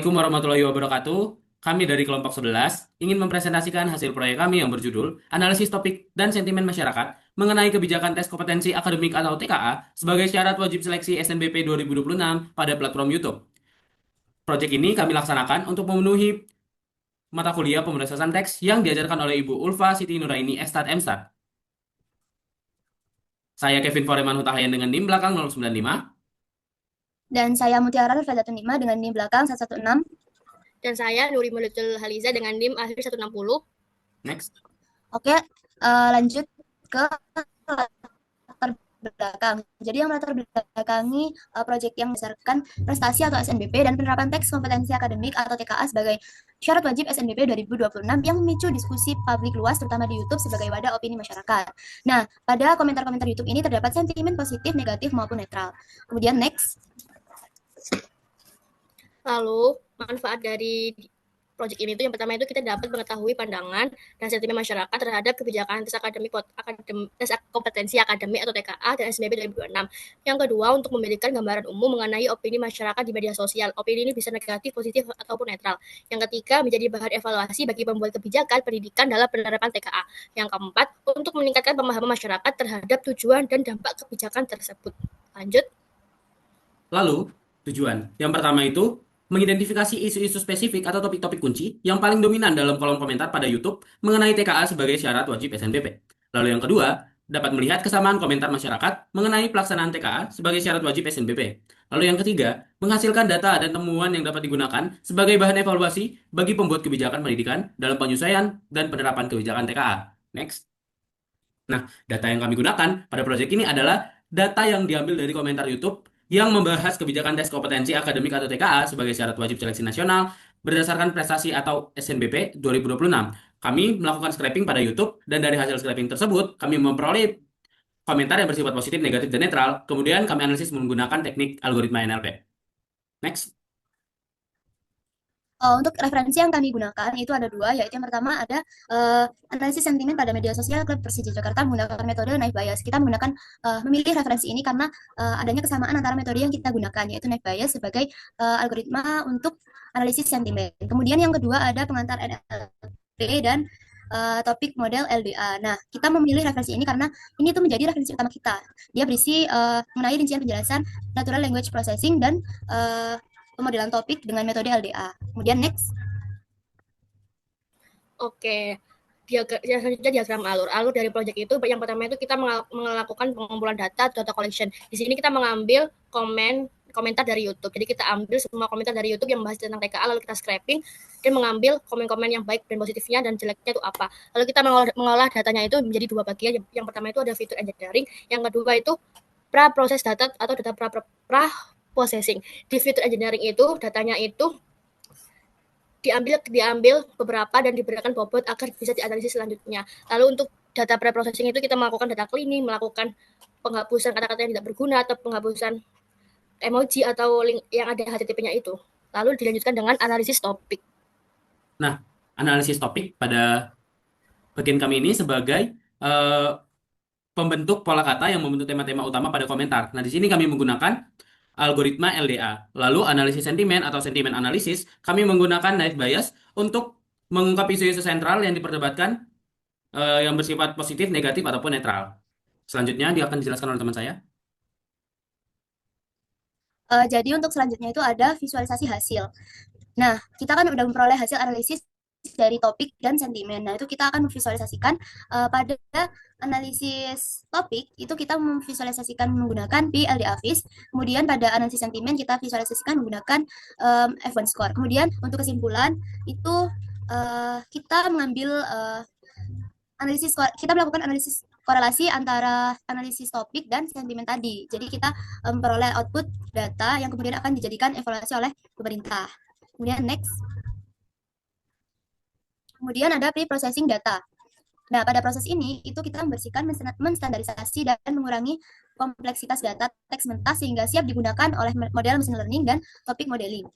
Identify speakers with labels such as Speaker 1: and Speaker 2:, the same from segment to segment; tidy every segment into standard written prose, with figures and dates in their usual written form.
Speaker 1: Assalamualaikum warahmatullahi wabarakatuh. Kami dari kelompok 11 ingin mempresentasikan hasil proyek kami yang berjudul Analisis Topik dan Sentimen Masyarakat mengenai kebijakan tes kompetensi akademik atau TKA sebagai syarat wajib seleksi SNBP 2026 pada platform YouTube. Proyek ini kami laksanakan untuk memenuhi mata kuliah pemrosesan teks yang diajarkan oleh Ibu Ulfa Siti Nuraini Estat MStat. Saya Kevin Foreman Hutahayan dengan NIM belakang 095.
Speaker 2: Dan saya Mutiara Nurfadatun 5 dengan NIM belakang 116.
Speaker 3: Dan saya Nuri Mulutul Haliza dengan NIM akhir 160.
Speaker 1: Next.
Speaker 2: Oke, lanjut ke latar belakang. Jadi yang latar belakangi proyek yang berdasarkan prestasi atau SNBP dan penerapan teks kompetensi akademik atau TKA sebagai syarat wajib SNBP 2026 yang memicu diskusi publik luas terutama di YouTube sebagai wadah opini masyarakat. Nah, pada komentar-komentar YouTube ini terdapat sentimen positif, negatif maupun netral. Kemudian next.
Speaker 3: Lalu manfaat dari proyek ini itu yang pertama itu kita dapat mengetahui pandangan dan sentimen masyarakat terhadap kebijakan tes tes kompetensi akademik atau TKA dan SNBP 2026. Yang kedua, untuk memberikan gambaran umum mengenai opini masyarakat di media sosial. Opini ini bisa negatif, positif ataupun netral. Yang ketiga, menjadi bahan evaluasi bagi pembuat kebijakan pendidikan dalam penerapan TKA. Yang keempat, untuk meningkatkan pemahaman masyarakat terhadap tujuan dan dampak kebijakan tersebut. Lanjut.
Speaker 1: Lalu, tujuan. Yang pertama itu mengidentifikasi isu-isu spesifik atau topik-topik kunci yang paling dominan dalam kolom komentar pada YouTube mengenai TKA sebagai syarat wajib SNBP. Lalu yang kedua, dapat melihat kesamaan komentar masyarakat mengenai pelaksanaan TKA sebagai syarat wajib SNBP. Lalu yang ketiga, menghasilkan data dan temuan yang dapat digunakan sebagai bahan evaluasi bagi pembuat kebijakan pendidikan dalam penyesuaian dan penerapan kebijakan TKA. Next. Nah, data yang kami gunakan pada proyek ini adalah data yang diambil dari komentar YouTube yang membahas kebijakan tes kompetensi akademik atau TKA sebagai syarat wajib seleksi nasional berdasarkan prestasi atau SNBP 2026. Kami melakukan scraping pada YouTube dan dari hasil scraping tersebut kami memperoleh komentar yang bersifat positif, negatif, dan netral. Kemudian kami analisis menggunakan teknik algoritma NLP. Next.
Speaker 2: Untuk referensi yang kami gunakan itu ada dua, yaitu yang pertama ada analisis sentimen pada media sosial klub Persija Jakarta menggunakan metode Naive Bayes. Kita menggunakan memilih referensi ini karena adanya kesamaan antara metode yang kita gunakan, yaitu Naive Bayes sebagai algoritma untuk analisis sentimen. Kemudian yang kedua ada pengantar NLP dan topik model LDA. Nah, kita memilih referensi ini karena ini tuh menjadi referensi utama kita. Dia berisi mengenai rincian penjelasan natural language processing dan pemodelan topik dengan metode LDA. Kemudian next.
Speaker 3: Oke. Selanjutnya diagram alur. Alur dari proyek itu yang pertama itu kita melakukan pengumpulan data collection. Di sini kita mengambil komentar dari YouTube. Jadi kita ambil semua komentar dari YouTube yang membahas tentang TKA, lalu kita scraping dan mengambil komen-komen yang baik dan positifnya dan jeleknya itu apa. Lalu kita mengolah datanya itu menjadi dua bagian. Yang pertama itu ada fitur engineering, yang kedua itu pra-proses data atau data processing. Di fitur engineering itu datanya itu diambil beberapa dan diberikan bobot agar bisa dianalisis selanjutnya. Lalu untuk data pre-processing itu kita melakukan data cleaning, melakukan penghapusan kata-kata yang tidak berguna atau penghapusan emoji atau link yang ada HTTP-nya itu. Lalu dilanjutkan dengan analisis topik.
Speaker 1: Nah, analisis topik pada bagian kami ini sebagai pembentuk pola kata yang membentuk tema-tema utama pada komentar. Nah, di sini kami menggunakan algoritma LDA. Lalu analisis sentimen atau sentimen analisis, kami menggunakan Naive Bayes untuk mengungkap isu-isu sentral yang diperdebatkan yang bersifat positif, negatif, ataupun netral. Selanjutnya dia akan dijelaskan oleh teman saya.
Speaker 2: Jadi untuk selanjutnya itu ada visualisasi hasil. Nah, kita kan udah memperoleh hasil analisis dari topik dan sentimen. Nah, itu kita akan memvisualisasikan pada analisis topik, itu kita memvisualisasikan menggunakan PLDA-VIS. Kemudian pada analisis sentimen kita visualisasikan menggunakan F1 score. Kemudian untuk kesimpulan itu kita mengambil kita melakukan analisis korelasi antara analisis topik dan sentimen tadi. Jadi kita memperoleh output data yang kemudian akan dijadikan evaluasi oleh pemerintah. Kemudian next. Kemudian ada pre-processing data. Nah, pada proses ini itu kita membersihkan, menstandarisasi dan mengurangi kompleksitas data teks mentah sehingga siap digunakan oleh model machine learning dan topik modeling.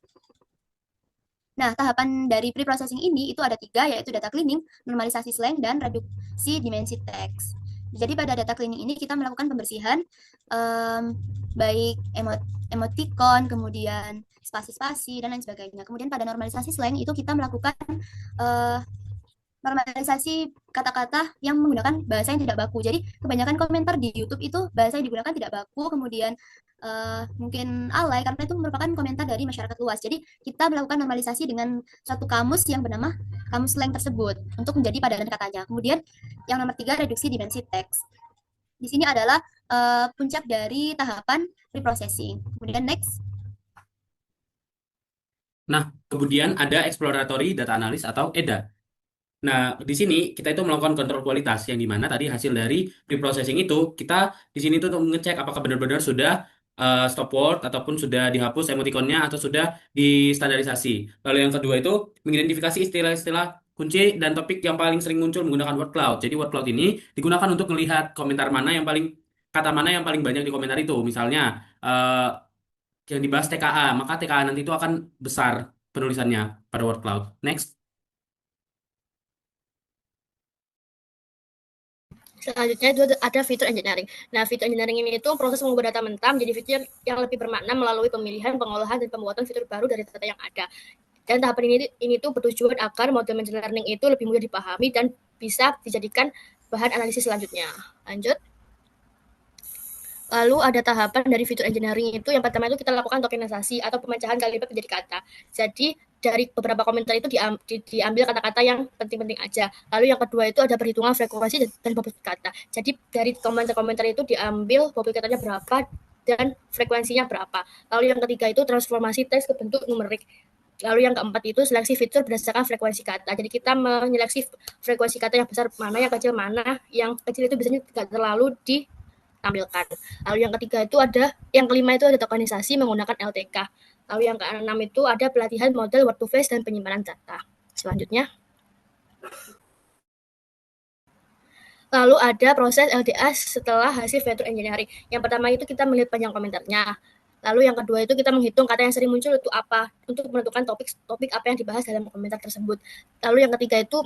Speaker 2: Nah, tahapan dari pre-processing ini itu ada 3, yaitu data cleaning, normalisasi slang, dan reduksi dimensi teks. Jadi pada data cleaning ini kita melakukan pembersihan baik emoticon, kemudian spasi-spasi, dan lain sebagainya. Kemudian pada normalisasi slang itu kita melakukan normalisasi kata-kata yang menggunakan bahasa yang tidak baku. Jadi kebanyakan komentar di YouTube itu bahasa yang digunakan tidak baku, kemudian mungkin alay karena itu merupakan komentar dari masyarakat luas. Jadi kita melakukan normalisasi dengan satu kamus yang bernama kamus slang tersebut untuk menjadi padanan katanya. Kemudian yang nomor 3, reduksi dimensi teks. Di sini adalah puncak dari tahapan preprocessing. Kemudian next.
Speaker 1: Nah, kemudian ada exploratory data analysis atau EDA. Nah, di sini kita itu melakukan kontrol kualitas yang dimana tadi hasil dari preprocessing itu kita di sini tuh untuk mengecek apakah benar-benar sudah stop word ataupun sudah dihapus emoticonnya atau sudah distandarisasi. Lalu yang kedua itu mengidentifikasi istilah-istilah kunci dan topik yang paling sering muncul menggunakan word cloud. Jadi word cloud ini digunakan untuk melihat komentar mana yang paling kata mana yang paling banyak di komentar itu. Misalnya yang dibahas TKA, maka TKA nanti itu akan besar penulisannya pada word cloud. Next.
Speaker 3: Selanjutnya itu ada fitur engineering. Nah, fitur engineering ini itu proses mengubah data mentah menjadi fitur yang lebih bermakna melalui pemilihan, pengolahan, dan pembuatan fitur baru dari data yang ada. Dan tahapan ini tuh bertujuan agar model machine learning itu lebih mudah dipahami dan bisa dijadikan bahan analisis selanjutnya. Lanjut. Lalu ada tahapan dari fitur engineering itu, yang pertama itu kita lakukan tokenisasi atau pemecahan kalimat menjadi kata. Jadi dari beberapa komentar itu diambil kata-kata yang penting-penting aja. Lalu yang kedua itu ada perhitungan frekuensi dan bobot kata. Jadi dari komentar-komentar itu diambil bobot katanya berapa dan frekuensinya berapa. Lalu yang ketiga itu transformasi teks ke bentuk numerik. Lalu yang keempat itu seleksi fitur berdasarkan frekuensi kata. Jadi kita menyeleksi frekuensi kata yang besar mana, yang kecil mana. Yang kecil itu biasanya tidak terlalu ditampilkan. Lalu yang ketiga itu yang kelima itu ada tokenisasi menggunakan LTK. Lalu yang keenam itu ada pelatihan model word to phrase dan penyimpanan data. Selanjutnya. Lalu ada proses LDA setelah hasil fitur engineering. Yang pertama itu kita melihat panjang komentarnya. Lalu yang kedua itu kita menghitung kata yang sering muncul itu apa untuk menentukan topik apa yang dibahas dalam komentar tersebut. Lalu yang ketiga itu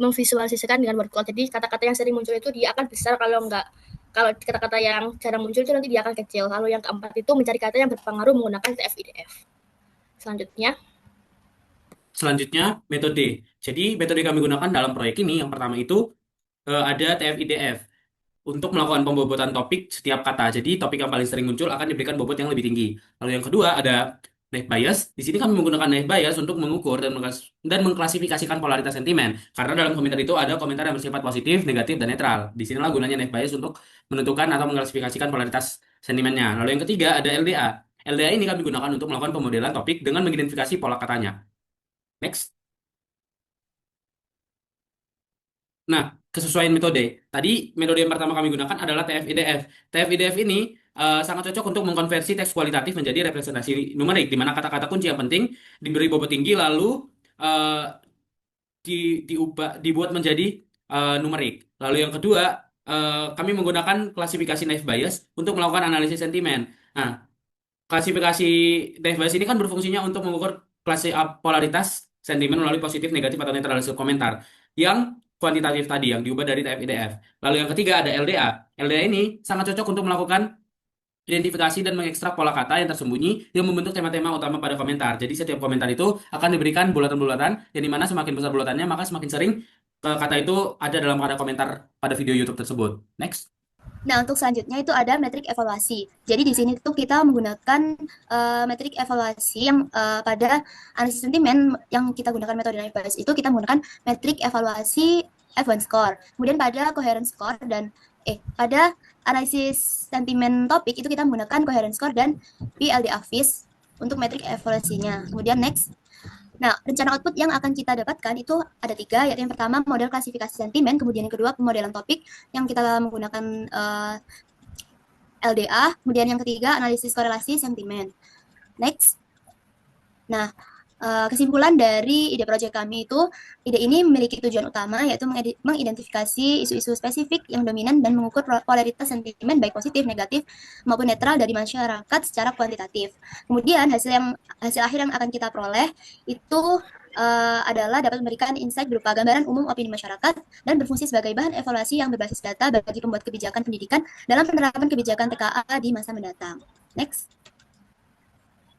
Speaker 3: memvisualisasikan dengan word cloud. Jadi kata-kata yang sering muncul itu dia akan besar, kalau kata-kata yang jarang muncul itu nanti dia akan kecil. Lalu yang keempat itu mencari kata yang berpengaruh menggunakan TF-IDF.
Speaker 1: Selanjutnya metode. Jadi metode kami gunakan dalam proyek ini yang pertama itu ada TF-IDF untuk melakukan pembobotan topik setiap kata. Jadi topik yang paling sering muncul akan diberikan bobot yang lebih tinggi. Lalu yang kedua ada naive Bayes. Di sini kami menggunakan naive Bayes untuk mengukur dan mengklasifikasikan polaritas sentimen. Karena dalam komentar itu ada komentar yang bersifat positif, negatif, dan netral. Di sinilah gunanya naive Bayes untuk menentukan atau mengklasifikasikan polaritas sentimennya. Lalu yang ketiga ada LDA. LDA ini kami gunakan untuk melakukan pemodelan topik dengan mengidentifikasi pola katanya. Next. Nah, kesesuaian metode. Tadi metode yang pertama kami gunakan adalah TF-IDF. TF-IDF ini sangat cocok untuk mengkonversi teks kualitatif menjadi representasi numerik, di mana kata-kata kunci yang penting diberi bobot tinggi lalu uh, dibuat menjadi numerik. Lalu yang kedua, kami menggunakan klasifikasi naive Bayes untuk melakukan analisis sentimen. Nah, klasifikasi naive Bayes ini kan berfungsinya untuk mengukur polaritas sentimen melalui positif, negatif, atau netral hasil komentar yang kuantitatif tadi yang diubah dari TF-IDF. Lalu yang ketiga ada LDA. LDA ini sangat cocok untuk melakukan identifikasi dan mengekstrak pola kata yang tersembunyi yang membentuk tema-tema utama pada komentar. Jadi setiap komentar itu akan diberikan bulatan-bulatan yang dimana semakin besar bulatannya maka semakin sering kata itu ada dalam pada komentar pada video YouTube tersebut. Next.
Speaker 2: Nah, untuk selanjutnya itu ada metrik evaluasi. Jadi di sini tuh kita menggunakan metrik evaluasi yang pada analisis sentimen yang kita gunakan metode naive Bayes itu kita menggunakan metrik evaluasi F1 score. Kemudian pada coherence score dan pada analisis sentimen topik itu kita menggunakan coherence score dan PLDA-FIS untuk metrik evaluasinya. Kemudian next. Nah, rencana output yang akan kita dapatkan itu ada 3, yaitu yang pertama model klasifikasi sentimen, kemudian yang kedua pemodelan topik yang kita menggunakan LDA, kemudian yang ketiga analisis korelasi sentimen. Next. Nah, kesimpulan dari ide proyek kami itu, ide ini memiliki tujuan utama yaitu mengidentifikasi isu-isu spesifik yang dominan dan mengukur polaritas sentimen baik positif, negatif maupun netral dari masyarakat secara kuantitatif. Kemudian hasil akhir yang akan kita peroleh itu adalah dapat memberikan insight berupa gambaran umum opini masyarakat dan berfungsi sebagai bahan evaluasi yang berbasis data bagi pembuat kebijakan pendidikan dalam penerapan kebijakan TKA di masa mendatang. Next.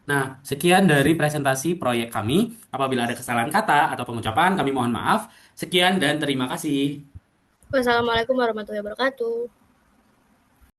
Speaker 1: Nah, sekian dari presentasi proyek kami. Apabila ada kesalahan kata atau pengucapan, kami mohon maaf. Sekian dan terima kasih.
Speaker 3: Wassalamualaikum warahmatullahi wabarakatuh.